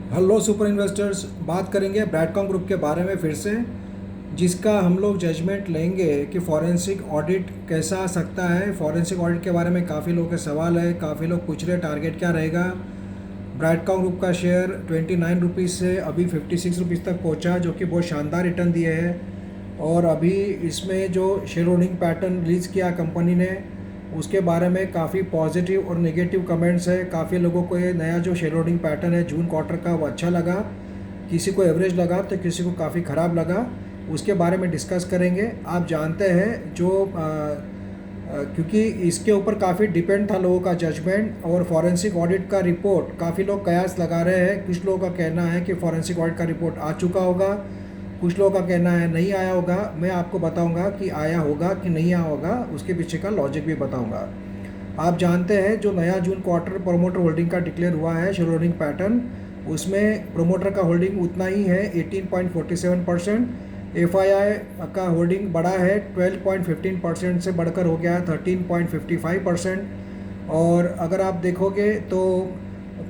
Hello super investors, बात करेंगे ब्रैडकॉम group के बारे में फिर से, जिसका हम लोग जजमेंट लेंगे कि फॉरेंसिक ऑडिट कैसा आ सकता है। फॉरेंसिक ऑडिट के बारे में काफ़ी लोगों के सवाल है, काफ़ी लोग पूछ रहे टारगेट क्या रहेगा। ब्रैडकॉम ग्रुप का शेयर 29 रुपीज़ से अभी 56 रुपीज़ तक पहुंचा, जो कि बहुत शानदार रिटर्न दिए है। और अभी इसमें जो शेयर होल्डिंग पैटर्न रिलीज़ किया कंपनी ने, उसके बारे में काफ़ी पॉजिटिव और नेगेटिव कमेंट्स है। काफ़ी लोगों को ये नया जो शेयर होल्डिंग पैटर्न है जून क्वार्टर का, वो अच्छा लगा, किसी को एवरेज लगा तो किसी को काफ़ी ख़राब लगा। उसके बारे में डिस्कस करेंगे। आप जानते हैं जो क्योंकि इसके ऊपर काफ़ी डिपेंड था लोगों का जजमेंट, और फॉरेंसिक ऑडिट का रिपोर्ट काफ़ी लोग कयास लगा रहे हैं। कुछ लोगों का कहना है कि फॉरेंसिक ऑडिट का रिपोर्ट आ चुका होगा, कुछ लोगों का कहना है नहीं आया होगा। मैं आपको बताऊंगा कि आया होगा कि नहीं आया होगा, उसके पीछे का लॉजिक भी बताऊंगा। आप जानते हैं जो नया जून क्वार्टर प्रोमोटर होल्डिंग का डिक्लेयर हुआ है शेयर होल्डिंग पैटर्न, उसमें प्रोमोटर का होल्डिंग उतना ही है 18.47%। एफआईआई का होल्डिंग बढ़ा है 12.15% से बढ़कर हो गया है 13.55%। और अगर आप देखोगे तो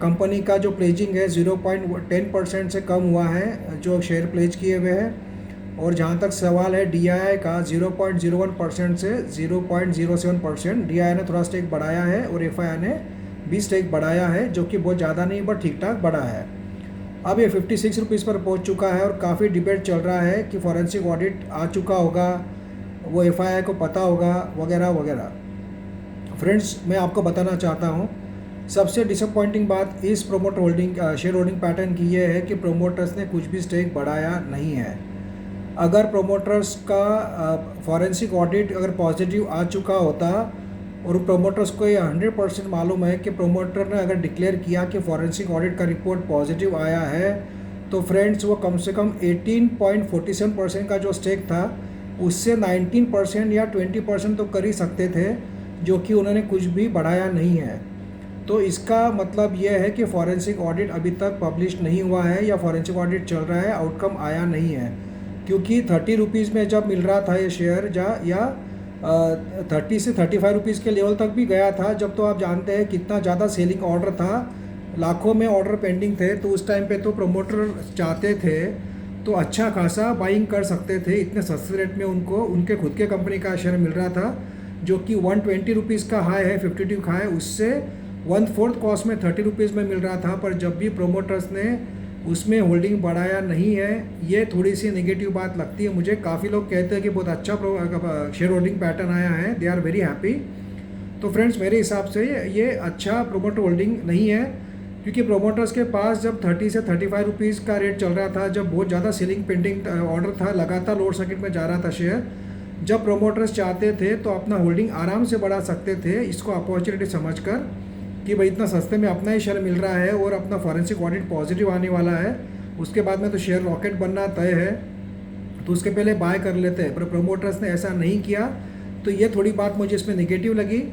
कंपनी का जो प्लेजिंग है 0.10% से कम हुआ है जो शेयर प्लेज किए हुए हैं। और जहाँ तक सवाल है डीआईआई का, 0.01% से 0.07%। डीआईआई ने थोड़ा स्टेक बढ़ाया है और एफआईआई ने भी स्टेक बढ़ाया है, जो कि बहुत ज़्यादा नहीं बट ठीक ठाक बढ़ा है। अब ये 56 रुपीज़ पर पहुंच चुका है और काफ़ी डिबेट चल रहा है कि फॉरेंसिक ऑडिट आ चुका होगा, वो एफआईआई को पता होगा, वगैरह वगैरह। फ्रेंड्स, मैं आपको बताना चाहता हूँ, सबसे डिसअपॉइंटिंग बात इस promoter holding share holding pattern की ये है कि प्रोमोटर्स ने कुछ भी स्टेक बढ़ाया नहीं है। अगर प्रोमोटर्स का फॉरेंसिक ऑडिट अगर पॉजिटिव आ चुका होता और प्रोमोटर्स को ये 100% मालूम है कि प्रोमोटर ने अगर डिक्लेयर किया कि फॉरेंसिक ऑडिट का रिपोर्ट पॉजिटिव आया है, तो फ्रेंड्स वो कम से कम 18.47% का जो स्टेक था उससे 19% या 20% तो कर ही सकते थे, जो कि उन्होंने कुछ भी बढ़ाया नहीं है। तो इसका मतलब यह है कि फॉरेंसिक ऑडिट अभी तक पब्लिश नहीं हुआ है या फॉरेंसिक ऑडिट चल रहा है, आउटकम आया नहीं है। क्योंकि 30 रुपीज़ में जब मिल रहा था ये शेयर या 30 से 35 रुपीज़ के लेवल तक भी गया था जब, तो आप जानते हैं कितना ज़्यादा सेलिंग ऑर्डर था, लाखों में ऑर्डर पेंडिंग थे। तो उस टाइम पे तो प्रमोटर चाहते थे तो अच्छा खासा बाइंग कर सकते थे, इतने सस्ते रेट में उनको उनके खुद के कंपनी का शेयर मिल रहा था, जो कि 120 रुपीज़ का हाई है, 52 का है, उससे 1/4 कॉस्ट में 30 रुपीज़ में मिल रहा था। पर जब भी प्रोमोटर्स ने उसमें होल्डिंग बढ़ाया नहीं है, ये थोड़ी सी नेगेटिव बात लगती है मुझे। काफ़ी लोग कहते हैं कि बहुत अच्छा शेयर होल्डिंग पैटर्न आया है, दे आर वेरी हैप्पी। तो फ्रेंड्स, मेरे हिसाब से ये अच्छा प्रोमोटर होल्डिंग नहीं है, क्योंकि प्रोमोटर्स के पास जब 30 से 35 रुपीज़ का रेट चल रहा था, जब बहुत ज़्यादा सेलिंग पेंडिंग ऑर्डर था, लगातार लोअर सर्किट में जा रहा था शेयर, जब प्रोमोटर्स चाहते थे तो अपना होल्डिंग आराम से बढ़ा सकते थे, इसको अपॉर्चुनिटी समझकर कि भाई इतना सस्ते में अपना ही शेयर मिल रहा है और अपना फॉरेंसिक ऑडिट पॉजिटिव आने वाला है, उसके बाद में तो शेयर रॉकेट बनना तय है, तो उसके पहले बाय कर लेते हैं। पर प्रोमोटर्स ने ऐसा नहीं किया, तो ये थोड़ी बात मुझे इसमें नेगेटिव लगी।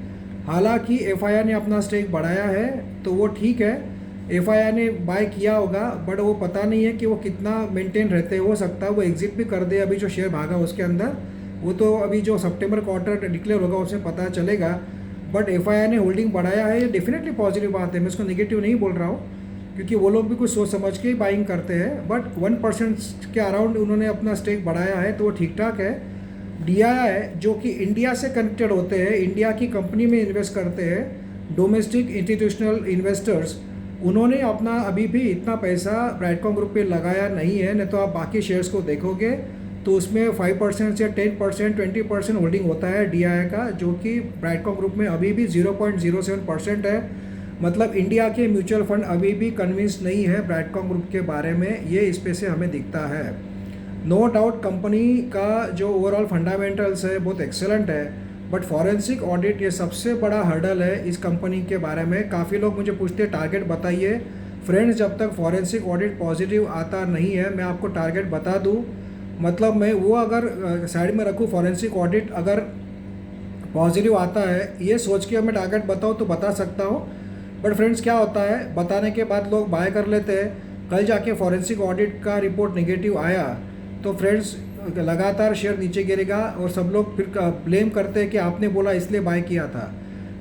हालांकि एफआईआई ने अपना स्टेक बढ़ाया है तो वो ठीक है, एफआईआई ने बाय किया होगा, बट वो पता नहीं है कि वो कितना मेंटेन रहते हैं। हो सकता है वो एग्जिट भी कर दे, अभी जो शेयर भागा उसके अंदर, वो तो अभी जो सितंबर क्वार्टर डिक्लेयर होगा उसमें पता चलेगा। बट एफआईआई ने होल्डिंग बढ़ाया है, ये डेफिनेटली पॉजिटिव बात है, मैं इसको नेगेटिव नहीं बोल रहा हूँ, क्योंकि वो लोग भी कुछ सोच समझ के ही बाइंग करते हैं। बट 1% के अराउंड उन्होंने अपना स्टेक बढ़ाया है, तो वो ठीक ठाक है। डीआईआई जो कि इंडिया से कनेक्टेड होते हैं, इंडिया की कंपनी में इन्वेस्ट करते हैं, डोमेस्टिक इंस्टीट्यूशनल इन्वेस्टर्स, उन्होंने अपना अभी भी इतना पैसा ब्रैडकॉम ग्रुप पे लगाया नहीं है। नहीं तो आप बाकी शेयर्स को देखोगे तो उसमें 5% से 10%, 20% होल्डिंग होता है डीआईआई का, जो कि ब्रैडकॉम ग्रुप में अभी भी 0.07% है। मतलब इंडिया के म्यूचुअल फंड अभी भी कन्विंस नहीं है ब्रैडकॉम ग्रुप के बारे में, ये इस पे से हमें दिखता है। नो डाउट कंपनी का जो ओवरऑल फंडामेंटल्स है बहुत एक्सेलेंट है, बट फॉरेंसिक ऑडिट ये सबसे बड़ा हर्डल है इस कंपनी के बारे में। काफ़ी लोग मुझे पूछते हैं टारगेट बताइए। फ्रेंड्स, जब तक फॉरेंसिक ऑडिट पॉजिटिव आता नहीं है, मैं आपको टारगेट बता दूं, मतलब मैं वो अगर साइड में रखूँ, फॉरेंसिक ऑडिट अगर पॉजिटिव आता है ये सोच के मैं टारगेट बताऊँ तो बता सकता हूँ। बट फ्रेंड्स, क्या होता है, बताने के बाद लोग बाय कर लेते हैं, कल जाके फॉरेंसिक ऑडिट का रिपोर्ट नेगेटिव आया तो फ्रेंड्स लगातार शेयर नीचे गिरेगा और सब लोग फिर ब्लेम करते हैं कि आपने बोला इसलिए बाय किया था।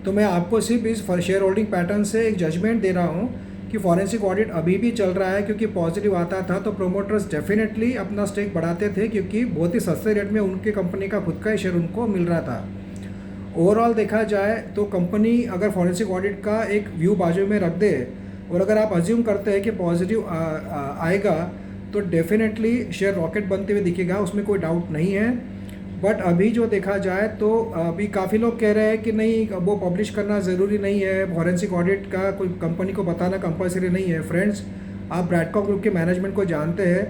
तो मैं आपको सिर्फ इस शेयर होल्डिंग पैटर्न से एक जजमेंट दे रहा हूँ कि फॉरेंसिक ऑडिट अभी भी चल रहा है, क्योंकि पॉजिटिव आता था तो प्रोमोटर्स डेफिनेटली अपना स्टेक बढ़ाते थे, क्योंकि बहुत ही सस्ते रेट में उनके कंपनी का खुद का ही शेयर उनको मिल रहा था। ओवरऑल देखा जाए तो कंपनी अगर फॉरेंसिक ऑडिट का एक व्यू बाजू में रख दे और अगर आप अज्यूम करते हैं कि पॉजिटिव आएगा तो डेफिनेटली शेयर रॉकेट बनते हुए दिखेगा, उसमें कोई डाउट नहीं है। बट अभी जो देखा जाए तो अभी काफ़ी लोग कह रहे हैं कि नहीं, वो पब्लिश करना ज़रूरी नहीं है, फॉरेंसिक ऑडिट का कोई कंपनी को बताना कंपलसरी नहीं है। फ्रेंड्स, आप ब्रैडकॉम ग्रुप के मैनेजमेंट को जानते हैं,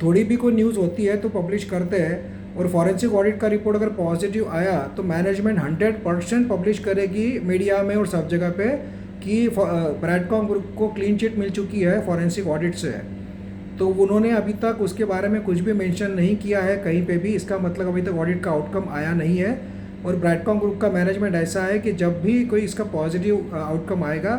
थोड़ी भी कोई न्यूज़ होती है तो पब्लिश करते हैं, और फॉरेंसिक ऑडिट का रिपोर्ट अगर पॉजिटिव आया तो मैनेजमेंट 100% पब्लिश करेगी मीडिया में और सब जगह पे कि ब्रैडकॉम ग्रुप को क्लीन चिट मिल चुकी है फॉरेंसिक ऑडिट से। तो उन्होंने अभी तक उसके बारे में कुछ भी मेंशन नहीं किया है कहीं पे भी, इसका मतलब अभी तक ऑडिट का आउटकम आया नहीं है। और ब्रैडकॉम ग्रुप का मैनेजमेंट ऐसा है कि जब भी कोई इसका पॉजिटिव आउटकम आएगा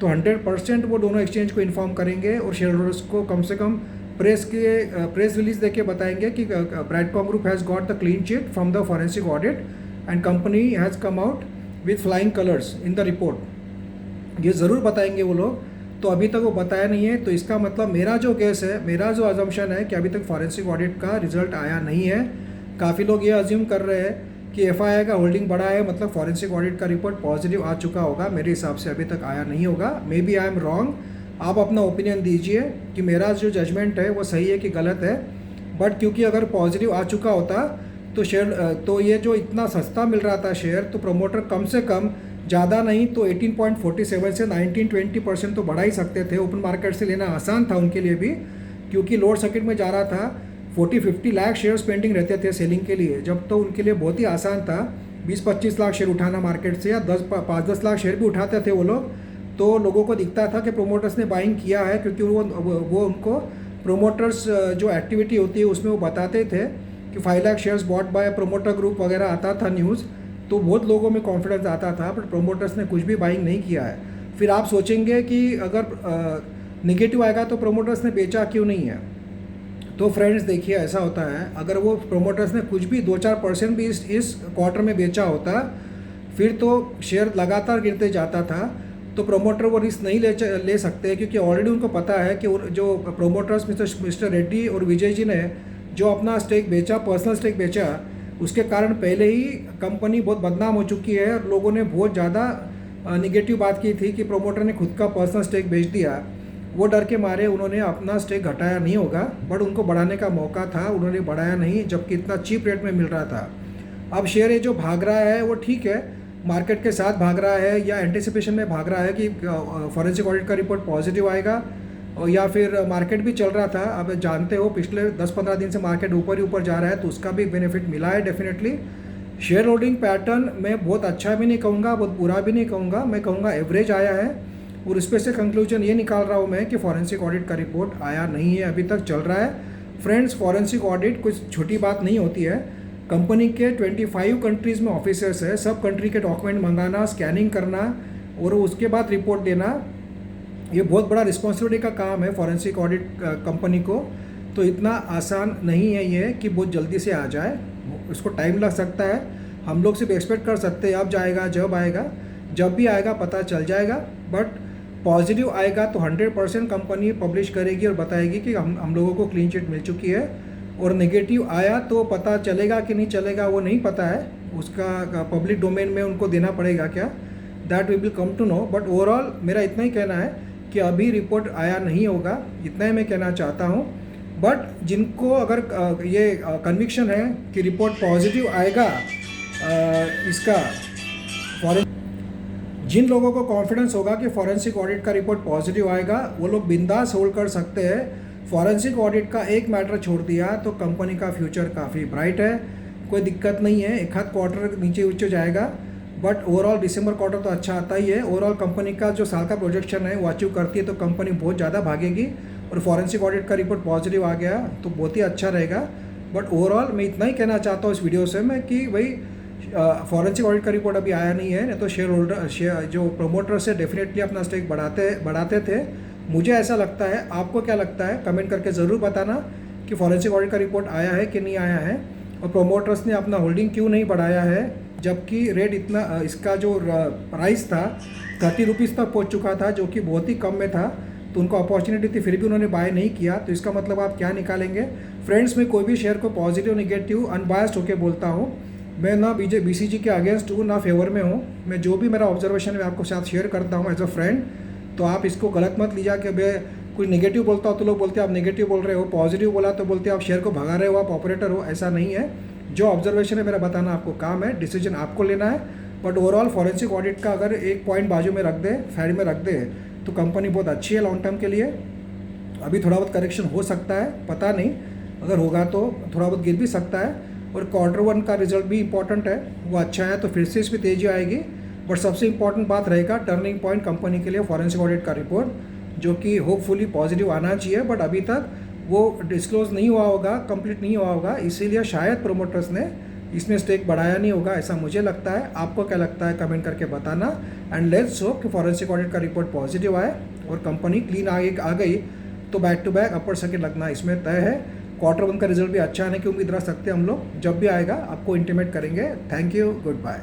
तो 100% वो दोनों एक्सचेंज को इन्फॉर्म करेंगे और शेयर होल्डर्स को कम से कम प्रेस रिलीज देके बताएंगे कि Brightcom group has got the clean chit from the forensic audit and company has come out with flying colours in the report. ये ज़रूर बताएंगे वो लोग, तो अभी तक वो बताया नहीं है। तो इसका मतलब मेरा जो केस है, मेरा जो अजम्पशन है कि अभी तक फॉरेंसिक ऑडिट का रिजल्ट आया नहीं है। काफ़ी लोग ये अज्यूम कर रहे हैं कि FII का होल्डिंग बढ़ा है, मतलब फॉरेंसिक ऑडिट का रिपोर्ट पॉजिटिव आ चुका होगा। मेरे हिसाब से अभी तक आया नहीं होगा, maybe I am wrong. आप अपना ओपिनियन दीजिए कि मेरा जो जजमेंट है वो सही है कि गलत है। बट क्योंकि अगर पॉजिटिव आ चुका होता तो शेयर तो ये जो इतना सस्ता मिल रहा था शेयर, तो प्रमोटर कम से कम ज़्यादा नहीं तो 18.47 से 19-20% तो बढ़ा ही सकते थे। ओपन मार्केट से लेना आसान था उनके लिए भी, क्योंकि लोअर सर्किट में जा रहा था। 40-50 लाख शेयर्स पेंडिंग रहते थे सेलिंग के लिए, जब तो उनके लिए बहुत ही आसान था 20-25 लाख शेयर उठाना मार्केट से, या 5-10 लाख शेयर भी उठाते थे वो लोग। तो लोगों को दिखता था कि प्रोमोटर्स ने बाइंग किया है, क्योंकि वो उनको प्रोमोटर्स जो एक्टिविटी होती है उसमें वो बताते थे कि 5 lakh shares bought by promoter group वगैरह आता था न्यूज़, तो बहुत लोगों में कॉन्फिडेंस आता था। बट प्रोमोटर्स ने कुछ भी बाइंग नहीं किया है। फिर आप सोचेंगे कि अगर निगेटिव आएगा तो प्रोमोटर्स ने बेचा क्यों नहीं है। तो फ्रेंड्स देखिए, ऐसा होता है, अगर वो प्रोमोटर्स ने कुछ भी 2-4% भी इस क्वार्टर में बेचा होता, फिर तो शेयर लगातार गिरते जाता था। तो प्रोमोटर वो रिस्क नहीं ले सकते, क्योंकि ऑलरेडी उनको पता है कि जो प्रोमोटर्स मिस्टर रेड्डी और विजय जी ने जो अपना स्टेक बेचा, पर्सनल स्टेक बेचा, उसके कारण पहले ही कंपनी बहुत बदनाम हो चुकी है और लोगों ने बहुत ज़्यादा निगेटिव बात की थी कि प्रोमोटर ने खुद का पर्सनल स्टेक बेच दिया। वो डर के मारे उन्होंने अपना स्टेक घटाया नहीं होगा, बट उनको बढ़ाने का मौका था, उन्होंने बढ़ाया नहीं, जबकि इतना चीप रेट में मिल रहा था। अब शेयर ये जो भाग रहा है वो ठीक है, मार्केट के साथ भाग रहा है या एंटिसिपेशन में भाग रहा है कि फॉरेंसिक ऑडिट का रिपोर्ट पॉजिटिव आएगा, और या फिर मार्केट भी चल रहा था। अब जानते हो पिछले 10-15 दिन से मार्केट ऊपर ही ऊपर जा रहा है, तो उसका भी बेनिफिट मिला है डेफिनेटली। शेयर होल्डिंग पैटर्न मैं बहुत अच्छा भी नहीं कहूँगा, बहुत बुरा भी नहीं कहूँगा, मैं कहूँगा एवरेज आया है। और इस पर से कंक्लूजन ये निकाल रहा हूँ मैं कि फॉरेंसिक ऑडिट का रिपोर्ट आया नहीं है, अभी तक चल रहा है। फ्रेंड्स, फॉरेंसिक ऑडिट कुछ छोटी बात नहीं होती है। कंपनी के 25 कंट्रीज़ में ऑफिसर्स है, सब कंट्री के डॉक्यूमेंट मंगाना, स्कैनिंग करना और उसके बाद रिपोर्ट देना, ये बहुत बड़ा रिस्पॉन्सिबिलिटी का काम है फॉरेंसिक ऑडिट कंपनी को। तो इतना आसान नहीं है ये कि बहुत जल्दी से आ जाए, इसको टाइम लग सकता है। हम लोग सिर्फ एक्सपेक्ट कर सकते हैं अब जाएगा, जब आएगा, जब भी आएगा पता चल जाएगा। बट पॉजिटिव आएगा तो 100% कंपनी पब्लिश करेगी और बताएगी कि हम लोगों को क्लीन चिट मिल चुकी है। और नेगेटिव आया तो पता चलेगा कि नहीं चलेगा वो नहीं पता है, उसका पब्लिक डोमेन में उनको देना पड़ेगा क्या, that we will come to know. But overall मेरा इतना ही कहना है कि अभी रिपोर्ट आया नहीं होगा, इतना ही मैं कहना चाहता हूँ। बट जिनको अगर ये कन्विक्शन है कि रिपोर्ट पॉजिटिव आएगा इसका जिन लोगों को कॉन्फिडेंस होगा कि फॉरेंसिक ऑडिट का रिपोर्ट पॉजिटिव आएगा, वो लोग बिंदास होल्ड कर सकते हैं। फॉरेंसिक ऑडिट का एक मैटर छोड़ दिया तो कंपनी का फ्यूचर काफ़ी ब्राइट है, कोई दिक्कत नहीं है। एक आध क्वार्टर नीचे ऊंचे जाएगा, बट ओवरऑल दिसंबर क्वार्टर तो अच्छा आता ही है। ओवरऑल कंपनी का जो साल का प्रोजेक्शन है वो अचीव करती है तो कंपनी बहुत ज़्यादा भागेगी। और फॉरेंसिक ऑडिट का रिपोर्ट पॉजिटिव आ गया तो बहुत ही अच्छा रहेगा। बट ओवरऑल मैं इतना ही कहना चाहता हूँ इस वीडियो से मैं कि भाई फॉरेंसिक ऑडिट का रिपोर्ट अभी आया नहीं है, नहीं तो शेयर होल्डर जो प्रोमोटर से डेफिनेटली अपना स्टेक बढ़ाते थे। मुझे ऐसा लगता है, आपको क्या लगता है कमेंट करके ज़रूर बताना कि फॉरेंसिक ऑडिट का रिपोर्ट आया है कि नहीं आया है, और प्रोमोटर्स ने अपना होल्डिंग क्यों नहीं बढ़ाया है, जबकि रेट इतना इसका जो प्राइस था 30 रुपीज़ तक पहुँच चुका था, जो कि बहुत ही कम में था। तो उनको अपॉर्चुनिटी थी फिर भी उन्होंने बाय नहीं किया, तो इसका मतलब आप क्या निकालेंगे? फ्रेंड्स, मैं कोई भी शेयर को पॉजिटिव नेगेटिव अनबायस्ड होकर बोलता हूँ। मैं ना BCG के अगेंस्ट हूँ ना फेवर में हूँ। मैं जो भी मेरा ऑब्जर्वेशन है आपको साथ शेयर करता हूँ एज अ फ्रेंड। तो आप इसको गलत मत लीजिए कि मैं कोई नेगेटिव बोलता हो तो लोग बोलते हैं आप नेगेटिव बोल रहे हो, पॉजिटिव बोला तो बोलते हैं आप शेयर को भगा रहे हो, आप ऑपरेटर हो। ऐसा नहीं है। जो ऑब्जर्वेशन है मेरा बताना आपको काम है, डिसीजन आपको लेना है। बट ओवरऑल फॉरेंसिक ऑडिट का अगर एक पॉइंट बाजू में रख दे, साइड में रख दे, तो कंपनी बहुत अच्छी है लॉन्ग टर्म के लिए। अभी थोड़ा बहुत करेक्शन हो सकता है, पता नहीं, अगर होगा तो थोड़ा बहुत गिर भी सकता है। और Q1 का रिजल्ट भी इंपॉर्टेंट है, वो अच्छा है तो फिर से इस पर तेज़ी आएगी। बट सबसे इंपॉर्टेंट बात रहेगा टर्निंग पॉइंट कंपनी के लिए फॉरेंसिक ऑडिट का रिपोर्ट, जो कि होपफुली पॉजिटिव आना चाहिए। बट अभी तक वो डिस्क्लोज नहीं हुआ होगा, कंप्लीट नहीं हुआ होगा, इसीलिए शायद प्रोमोटर्स ने इसमें स्टेक बढ़ाया नहीं होगा, ऐसा मुझे लगता है। आपको क्या लगता है कमेंट करके बताना। एंड लेट्स होप कि फॉरेंसिक ऑडिट का रिपोर्ट पॉजिटिव आए और कंपनी क्लीन आ गई तो back to back upper circuit लगना इसमें तय है। Q1 का रिजल्ट भी अच्छा आने की उम्मीद रख सकते हैं हम लोग। जब भी आएगा आपको इंटीमेट करेंगे। Thank you, good bye.